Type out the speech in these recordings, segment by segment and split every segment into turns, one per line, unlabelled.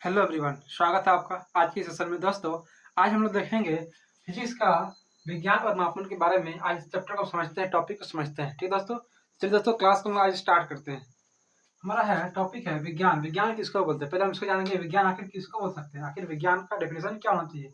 Hello everyone, स्वागत है आपका आज की सेशन में। दोस्तों, आज हम लोग देखेंगे फिजिक्स का विज्ञान और मापन के बारे में। आज चैप्टर को समझते हैं, टॉपिक को समझते हैं। ठीक है दोस्तों, चलिए दोस्तों क्लास को हम आज स्टार्ट करते हैं। हमारा है टॉपिक है विज्ञान। विज्ञान किसको बोलते हैं, पहले हम इसको जानेंगे। विज्ञान आखिर किसको बोल सकते हैं, आखिर विज्ञान का डेफिनेशन क्या होना चाहिए।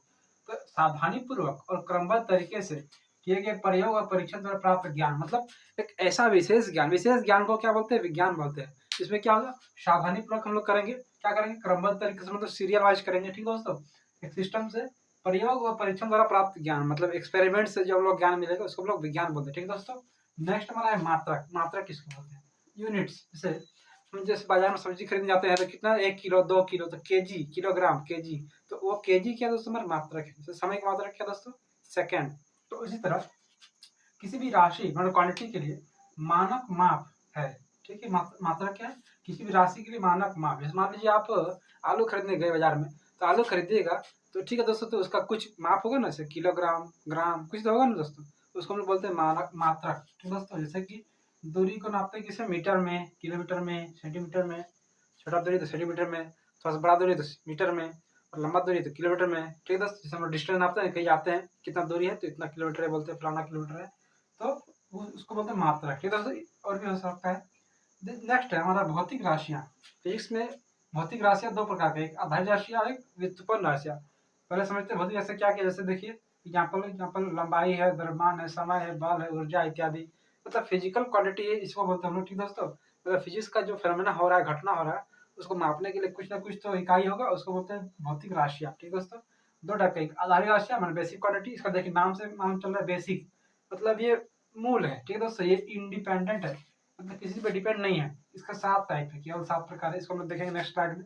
तो सावधानी पूर्वक और क्रमबद्ध तरीके से किए गए प्रयोग और परीक्षण द्वारा प्राप्त ज्ञान, मतलब एक ऐसा विशेष ज्ञान को क्या बोलते हैं, विज्ञान बोलते हैं। इसमें क्या होगा, सावधानी पूर्वक हम लोग करेंगे, क्या करेंगे, क्रमबद्ध तरीके से, मतलब सीरियल वाइज करेंगे। ठीक है दोस्तों, एक सिस्टम से प्रयोग और परीक्षण द्वारा प्राप्त ज्ञान, मतलब एक्सपेरिमेंट से जो हम लोग ज्ञान मिलेगा उसको हम लोग विज्ञान बोलते हैं। ठीक है दोस्तों, नेक्स्ट हमारा है मात्रक। मात्रक किसको बोलते हैं, यूनिट्स। जैसे हम जैसे बाजार में सब्जी खरीदने जाते हैं तो कितना, 1 किलो 2 किलो, तो केजी, किलोग्राम, केजी। तो वो केजी क्या दोस्तों, हमारा मात्रक है। जैसे समय का मात्रक क्या दोस्तों, सेकेंड। तो इसी तरह किसी भी राशि मतलब क्वांटिटी के लिए मानक माप है। ठीक है, मात्रा क्या है, किसी भी राशि के लिए मानक माप। जैसे मान लीजिए आप आलू खरीदने गए बाजार में, तो आलू खरीदिएगा तो ठीक है दोस्तों, तो उसका कुछ माप होगा ना, जैसे किलोग्राम, ग्राम, कुछ तो होगा ना दोस्तों। तो उसको हम लोग बोलते हैं मानक मात्रक। ठीक दोस्तों, जैसे कि दूरी को नापते हैं किसे, मीटर में, किलोमीटर में, सेंटीमीटर में। छोटा दूरी तो सेंटीमीटर में, थोड़ा सा बड़ा दूरी तो मीटर में, और लंबा दूरी तो किलोमीटर में। ठीक है दोस्तों, जैसे हम लोग डिस्टेंस नापते हैं, कहीं जाते हैं, कितना दूरी है तो इतना किलोमीटर है, बोलते हैं फलाना किलोमीटर है। तो उसको बोलते हैं मात्रक। ठीक है दोस्तों, और भी हो सकता है। नेक्स्ट है हमारा भौतिक राशियाँ। फिजिक्स में भौतिक राशियाँ दो प्रकार की, एक आधारित राशियाँ, एक व्युत्पन्न राशियाँ। पहले समझते हैं भौतिक राशियाँ क्या क्या। जैसे देखिए, यहाँ पर लंबाई है, द्रव्यमान है, समय है, बल है, ऊर्जा इत्यादि, मतलब फिजिकल क्वालिटी है, इसको बोलते हैं हम लोग। ठीक दोस्तों, मतलब फिजिक्स का जो फेनोमेना हो रहा है, घटना हो रहा है, उसको मापने के लिए कुछ ना कुछ तो इकाई होगा, उसको बोलते हैं भौतिक राशियाँ। ठीक दोस्तों, दो टाइप का, एक आधारित राशियाँ मतलब बेसिक क्वांटिटी। इसका देखिए नाम से नाम चल रहा है बेसिक, मतलब ये मूल है। ठीक है दोस्तों, ये इंडिपेंडेंट है, मतलब किसी पे डिपेंड नहीं है। इसका 7 टाइप है, केवल 7 प्रकार है। इसको हम लोग देखेंगे नेक्स्ट स्लाइड में।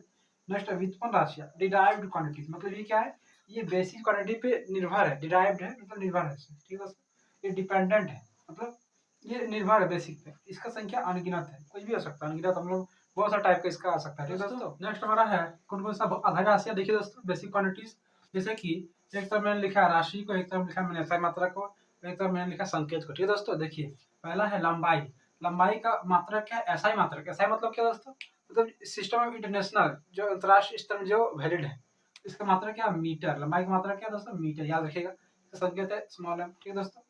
नेक्स्ट व्युत्पन्न राशियाँ, डिराइव्ड क्वांटिटीज, मतलब ये क्या है, ये बेसिक क्वांटिटी पे निर्भर है। डिराइव्ड है मतलब निर्भर है। ठीक है दोस्तों, ये डिपेंडेंट है, मतलब ये निर्भर है बेसिक पे। इसका संख्या अनगिनत है, कुछ भी हो सकता है अनगिनत, हम लोग बहुत सा टाइप का इसका आ सकता है। ठीक है दोस्तों, नेक्स्ट हमारा है कौन कौन सा आधारित राशियाँ। देखिए दोस्तों, बेसिक क्वांटिटीज, जैसे कि एक तरफ मैंने लिखा राशि को, एक तरफ लिखा मैंने SI मात्रा को, एक तरफ मैंने लिखा संकेत को। ठीक है दोस्तों, देखिए पहला है लंबाई। लंबाई का मात्रक क्या है, SI मात्रक। SI मतलब क्या दोस्तों, मतलब सिस्टम ऑफ इंटरनेशनल, जो अंतरराष्ट्रीय स्तर में जो वैलिड है। इसका मात्रक क्या, मीटर। लंबाई का मात्रक क्या दोस्तों, मीटर, याद रखिएगा। इसका संकेत है स्मॉल m। ठीक है दोस्तों,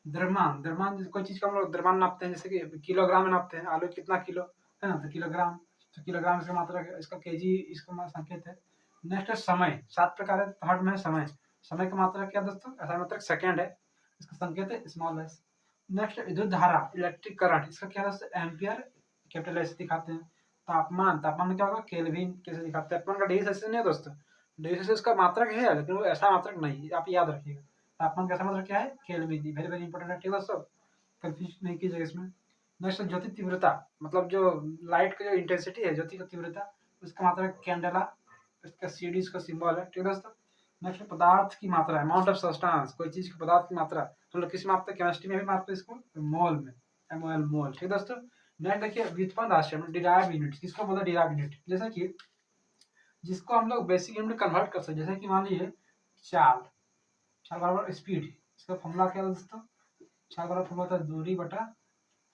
द्रव्यमान। द्रव्यमान कोई चीज का हम लोग द्रव्यमान नापते हैं, जैसे कि किलोग्राम में नापते हैं, आलू कितना किलो है ना, तो किलोग्राम। तो किलोग्राम इसका मात्रक है, इसका केजी इसका संकेत है। नेक्स्ट है समय। 7 प्रकार है, थर्ड में है समय। समय का मात्रक क्या दोस्तों, SI मात्रक सेकेंड है, इसका संकेत है स्मॉल एस। नेक्स्ट विद्युत धारा, इलेक्ट्रिक करंट, इसका क्या दोस्तों, एम्पियर, कैपिटल एस दिखाते हैं। तापमान, तापमान में क्या होगा, केल्विन कैसे दिखाते हैं। तापमान का डिग्री सेल्सियस नहीं है दोस्तों, डिग्री सेल्सियस का मात्रक है लेकिन वो ऐसा मात्रक नहीं है, आप याद रखिएगा। तापमान का ऐसा मात्रक क्या है, केल्विन। वेरी वेरी इंपॉर्टेंट है। ठीक है दोस्तों, कंफ्यूज नहीं कीजिएगा इसमें। नेक्स्ट ज्योति तीव्रता, मतलब जो लाइट का जो इंटेंसिटी है, ज्योति का तीव्रता, उसका मात्रक कैंडेला, इसका CD इसका सिंबल है। ठीक है दोस्तों, नेक्स्ट पदार्थ की मात्रा, अमाउंट ऑफ सब्सटेंस, कोई चीज की पदार्थ की मात्रा हम लोग किस में मापते हैं, केमिस्ट्री में भी मापते हैं इसको, मोल में, MOL मोल। ठीक है दोस्तों, नेक्स्ट देखिए व्युत्पन्न राशि में डिराइव यूनिट, किसको बोलते हैं, डिराइव यूनिट, जैसे कि जिसको हम लोग बेसिक यूनिट में कन्वर्ट कर सकते हैं। जैसे कि मान लीजिए चाल, चाल बराबर स्पीड, इसका फॉर्मूला क्या है दोस्तों, चाल बराबर फॉर्मूला होता है दूरी बटा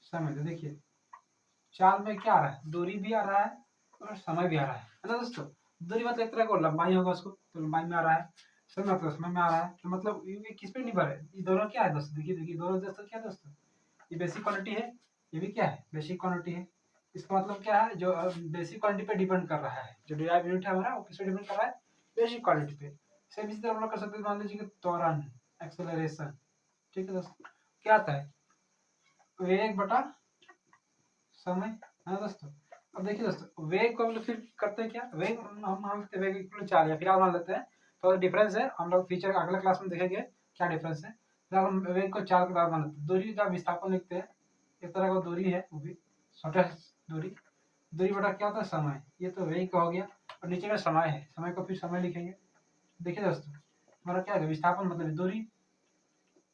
समय। तो देखिए चाल में क्या आ रहा है, दूरी भी आ रहा है और समय भी आ रहा है ना दोस्तों। दूरी मतलब एक तरह को लंबाई होगा उसको, तो लंबाई में आ रहा है, समय मतलब समय में आ रहा है। तो मतलब ये किस पे निर्भर है, ये दोनों क्या है दोस्तों, देखिए देखिए दोनों दोस्तों क्या है दोस्तों, ये बेसिक क्वांटिटी है, ये भी क्या है, बेसिक क्वांटिटी है। इसका मतलब क्या है, जो बेसिक क्वांटिटी पे डिपेंड कर रहा है, जो डिराइव यूनिट है हमारा, वो किस पे डिपेंड कर रहा है, बेसिक क्वांटिटी पे। सेम इसी तरह हम लोग कर सकते हैं, मान लीजिए कि त्वरण, एक्सेलरेशन। ठीक है दोस्तों, क्या आता है, वेग बटा समय है ना दोस्तों। अब देखिए दोस्तों, वेग को हम लोग फिर करते हैं क्या, वेग हम मान लेते हैं वेग इक्वल 4, या फिर मान लेते हैं, तो डिफरेंस है, हम लोग फीचर अगले क्लास में देखेंगे क्या डिफरेंस है। फिर हम वेग को 4 के बाद मान लेते हैं। दूरी का विस्थापन लिखते हैं, एक तरह का दूरी है, वो भी शॉर्टेस्ट दूरी। दूरी बटा क्या होता है, समय, ये तो वेग का हो गया, और नीचे में समय है, समय को फिर समय लिखेंगे। देखिए दोस्तों, हमारा क्या है, विस्थापन मतलब दूरी।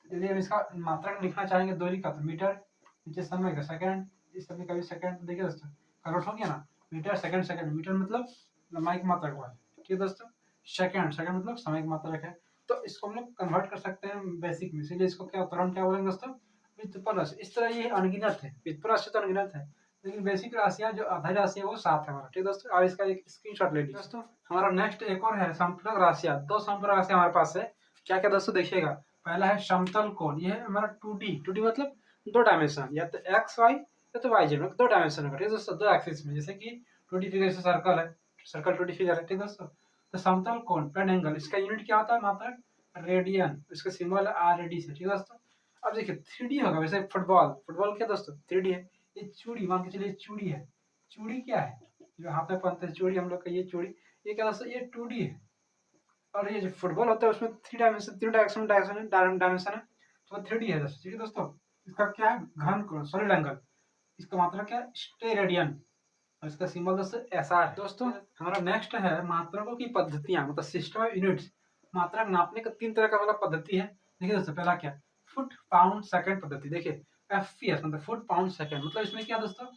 यदि हम इसका मात्रक लिखना चाहेंगे दूरी का, तो मीटर, नीचे समय का सेकंड, इस समय का भी सेकंड। देखिए दोस्तों कन्वर्ट हो गया ना, मीटर सेकंड, सेकंड मीटर मतलब लंबाई की मात्रक हुआ है। ठीक है दोस्तों, सेकंड, सेकंड मतलब समय की मात्रक है। तो इसको हम लोग कन्वर्ट कर सकते हैं बेसिक में, इसलिए इसको क्या तुरंत क्या बोलेंगे दोस्तों, व्युत्पन्न राशि। इस तरह ये अनगिनत है, व्युत्पन्न राशि तो अनगिनत है, लेकिन बेसिक राशियाँ जो आधारी राशि है वो 7 है हमारा। ठीक है दोस्तों, अब इसका एक स्क्रीनशॉट ले लीजिए। दोस्तों हमारा नेक्स्ट एक और है समपूरक राशियाँ। 2 समपूरक राशियाँ हमारे पास है। क्या-क्या दोस्तों देखिएगा, पहला है समतल कोण। ये है हमारा 2D। 2D मतलब 2 डायमेंशन, या तो एक्स वाई या तो वाई जेड में 2 डायमेंशन का। ठीक है दोस्तों, 2 एक्सिस में, जैसे कि 2D फिगर जैसे सर्कल है, सर्कल 2D फिगर है। ठीक है दोस्तों, तो समतल कोण पेन एंगल, इसका यूनिट क्या होता है मात्रक रेडियन, इसका सिंबल है RAD से। ठीक है दोस्तों, अब देखिए 3D होगा, वैसे फुटबॉल, फुटबॉल क्या दोस्तों 3D है। ये चूड़ी मान के चलिए चूड़ी है। चूड़ी क्या है, जो हाथ में पहनते हैं चूड़ी हम लोग का, ये चूड़ी, ये क्या दोस्तों ये 2D है। और ये जो फुटबॉल होता है उसमें 3 डायमेंशन, 3 डायमेंशन है, तो 3D है दोस्तों। ठीक है दोस्तों, इसका क्या है घन कोण सॉलिड एंगल, इसका मात्रक क्या है स्टेरेडियन, और इसका सिंबल दोस्तों SR है। दोस्तों हमारा नेक्स्ट है मात्रकों की पद्धतियां, मतलब सिस्टम ऑफ यूनिट्स। मात्रक नापने का 3 तरह का मतलब पद्धति है। देखिए दोस्तों, पहला क्या फुट पाउंड सेकंड पद्धति। देखिए FPS मतलब फुट पाउंड सेकंड, मतलब इसमें क्या दोस्तों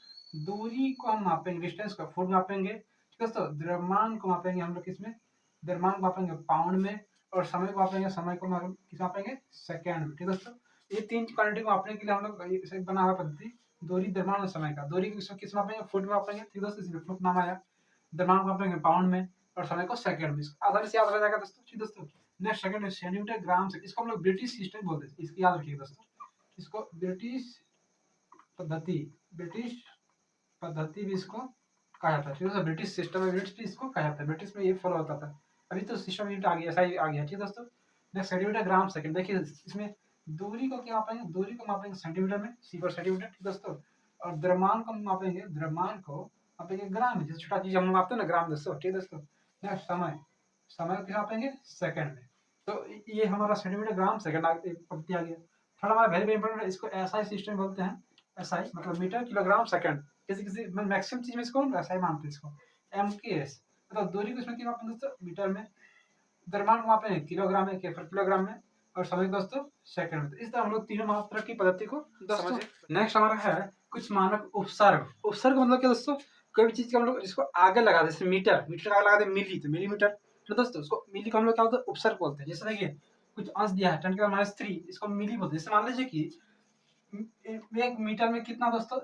दूरी को हम मापेंगे, डिस्टेंस को फुट मापेंगे। ठीक है दोस्तों, द्रव्यमान को मापेंगे हम लोग किसमें, द्रव्यमान को मापेंगे पाउंड में, और समय को मापेंगे, समय को किस मापेंगे सेकंड में। ठीक है दोस्तों, ये 3 क्वांटिटी को मापने के लिए हम लोग इसे बना हुआ पद्धति दूरी, द्रव्यमान और समय का। दूरी किस मापेंगे फुट में मापेंगे। ठीक है दोस्तों, इसलिए फुट नाम आया। द्रव्यमान को मापेंगे पाउंड में, और समय को सेकंड में। आसानी से याद रह जाएगा दोस्तों। ठीक दोस्तों, नेक्स्ट सेकंड सेंटीमीटर ग्राम से, इसको हम लोग ब्रिटिश सिस्टम बोलते हैं, इसकी याद रखिएगा दोस्तों। इसको ब्रिटिश पद्धति, ब्रिटिश पद्धति भी इसको कहा जाता है। ठीक है, ब्रिटिश सिस्टम में यूनिट्स भी इसको कहा जाता है। ब्रिटिश में ये फॉलो होता था, अभी तो सिस्टम यूनिट आ गया, ऐसा ही आ गया। ठीक है दोस्तों, नेक्स्ट सेंटीमीटर ग्राम सेकंड। देखिए इसमें दूरी को क्या मापेंगे, दूरी को मापेंगे सेंटीमीटर में, सी पर सेंटीमीटर। ठीक दोस्तों, और द्रव्यमान को मापेंगे, द्रव्यमान को मापेंगे ग्राम में, जैसे छोटा चीज हम मापते हैं ना ग्राम दोस्तों। ठीक दोस्तों, नेक्स्ट समय, समय को क्या मापेंगे सेकंड में। तो ये हमारा सेंटीमीटर ग्राम सेकंड पद्धति आ गया। थोड़ा हमारा वेरी इंपॉर्टेंट है, इसको SI सिस्टम बोलते हैं। SI मतलब मीटर किलोग्राम सेकंड। किसी किसी मैक्सिमम चीज में इसको SI मानते हैं इसको। MKS मतलब दूरी को इसमें क्या मापेंगे दोस्तों मीटर में, द्रव्यमान को मापेंगे किलोग्राम में, पर किलोग्राम में, और समय दोस्तों सेकंड में। तो इस तरह हम लोग तीनों मात्रक की पद्धति को दोस्तों। नेक्स्ट हमारा है कुछ मानक उपसर्ग। उपसर्ग मतलब क्या दोस्तों, कोई भी चीज का हम लोग इसको आगे लगा दे, जैसे मीटर, मीटर का आगे लगा दे मिली, तो मिलीमीटर। तो दोस्तों उसको मिली को हम लोग क्या बोलते हैं उपसर्ग बोलते हैं। जैसे देखिए कुछ अंश दिया है 10⁻3, इसको मिली बोलते हैं। जैसे मान लीजिए कि 1 मीटर में कितना दोस्तों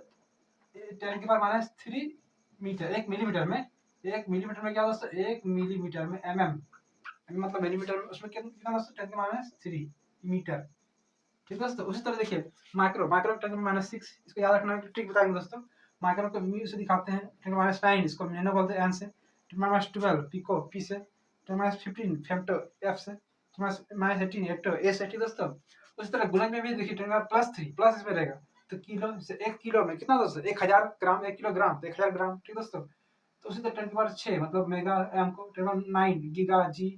10⁻3 मीटर, 1 मिलीमीटर में, 1 मिलीमीटर में क्या दोस्तों 1 मिलीमीटर में मतलब मिलीमीटर में, उसमें कितना दोस्तों 10⁻3 मीटर। ठीक है दोस्तों, उसी तरह देखिए माइक्रो, माइक्रो 10⁻6, इसको याद रखना है, ट्रिक बताएंगे दोस्तों। माइक्रो को म्यू से दिखाते हैं, 10⁻9 इसको नैनो बोलते हैं, एन से। 10⁻12 पिको, पी से। 10⁻15 फेम्टो, एफ से। 10⁻18 हेक्टो, ए से। ठीक दोस्तों, उसी तरह गुणन में भी देखिए 10⁻+3 प्लस इसमें रहेगा, तो किलो से 1 किलो में कितना दोस्तों 1000 ग्राम, 1 किलोग्राम तो 1000 ग्राम। ठीक दोस्तों, तो उसी तरह 10⁻6 मतलब मेगा एम को, 10⁻9 गीगा जी,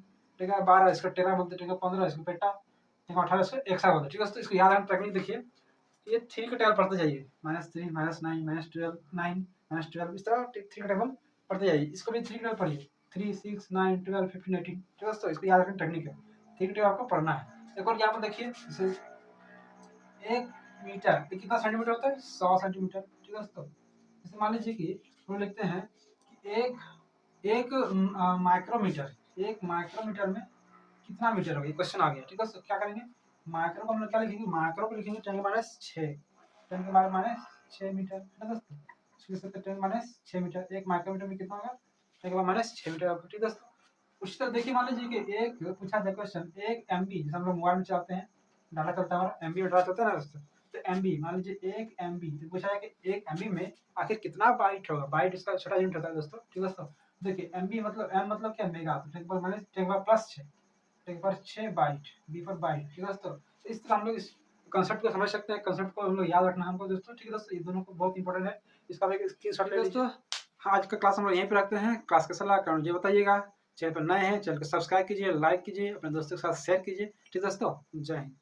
10⁻12 इसका टेरा बोलते हैं, 10⁻15 इसको पेटा, 10⁻18 इसको एक्सा बोलते हैं। ठीक है दोस्तों, इसको याद रखना टेक्निक देखिए, ये 3 का टेबल पढ़ते जाइए, -3 -9 -12 9 -12, इस तरह 3 का टेबल पढ़ते जाइए। इसको भी 3 का टेबल पढ़िए, 3 6 9 12 15 18। ठीक है दोस्तों, इसको याद रखना टेक्निक है, 3 का टेबल आपको पढ़ना है। एक और यहाँ पर देखिए, जैसे 1 मीटर ये कितना सेंटीमीटर होता है 100 सेंटीमीटर। ठीक है दोस्तों, जैसे मान लीजिए कि हम लिखते हैं कि एक माइक्रोमीटर, 1 माइक्रोमीटर में कितना मीटर होगा, ये क्वेश्चन आ गया। ठीक है, क्या करेंगे माइक्रो को हम लोग क्या लिखेंगे, माइक्रो को लिखेंगे 10⁻6, 10⁻6 मीटर। ठीक है दोस्तों, इसके साथ 10⁻6 मीटर, 1 माइक्रोमीटर में कितना होगा 10⁻6 मीटर होगा। ठीक है दोस्तों, उसी तरह देखिए मान लीजिए कि एक पूछा था क्वेश्चन 1 MB, जैसे हम लोग मोबाइल में चलाते हैं डाटा चलता है हमारा, MB में डाटा चलता है ना दोस्तों, तो MB मान लीजिए 1 MB, तो पूछा है कि 1 MB में आखिर कितना बाइट होगा, बाइट इसका छोटा यूनिट होता है दोस्तों। ठीक है दोस्तों, देखिए MB मतलब M मतलब क्या मेगा, तो 10⁻+6, 10⁻6 बाइट, बी पर बाइट। ठीक है दोस्तों, तो इस तरह हम लोग इस कंसेप्ट को समझ सकते हैं, कंसेप्ट को हम लोग याद रखना हमको दोस्तों। ठीक है दोस्तों, ये दोनों को बहुत इंपॉर्टेंट है, इसका एक स्क्रीनशॉट ले लीजिए। हाँ, आज का क्लास हम लोग यहीं पे रखते हैं। क्लास का सलाह कारण ये बताइएगा, चैनल पर नए हैं चैनल को सब्सक्राइब कीजिए, लाइक कीजिए, अपने दोस्तों के साथ शेयर कीजिए। ठीक है दोस्तों, जय हिंद।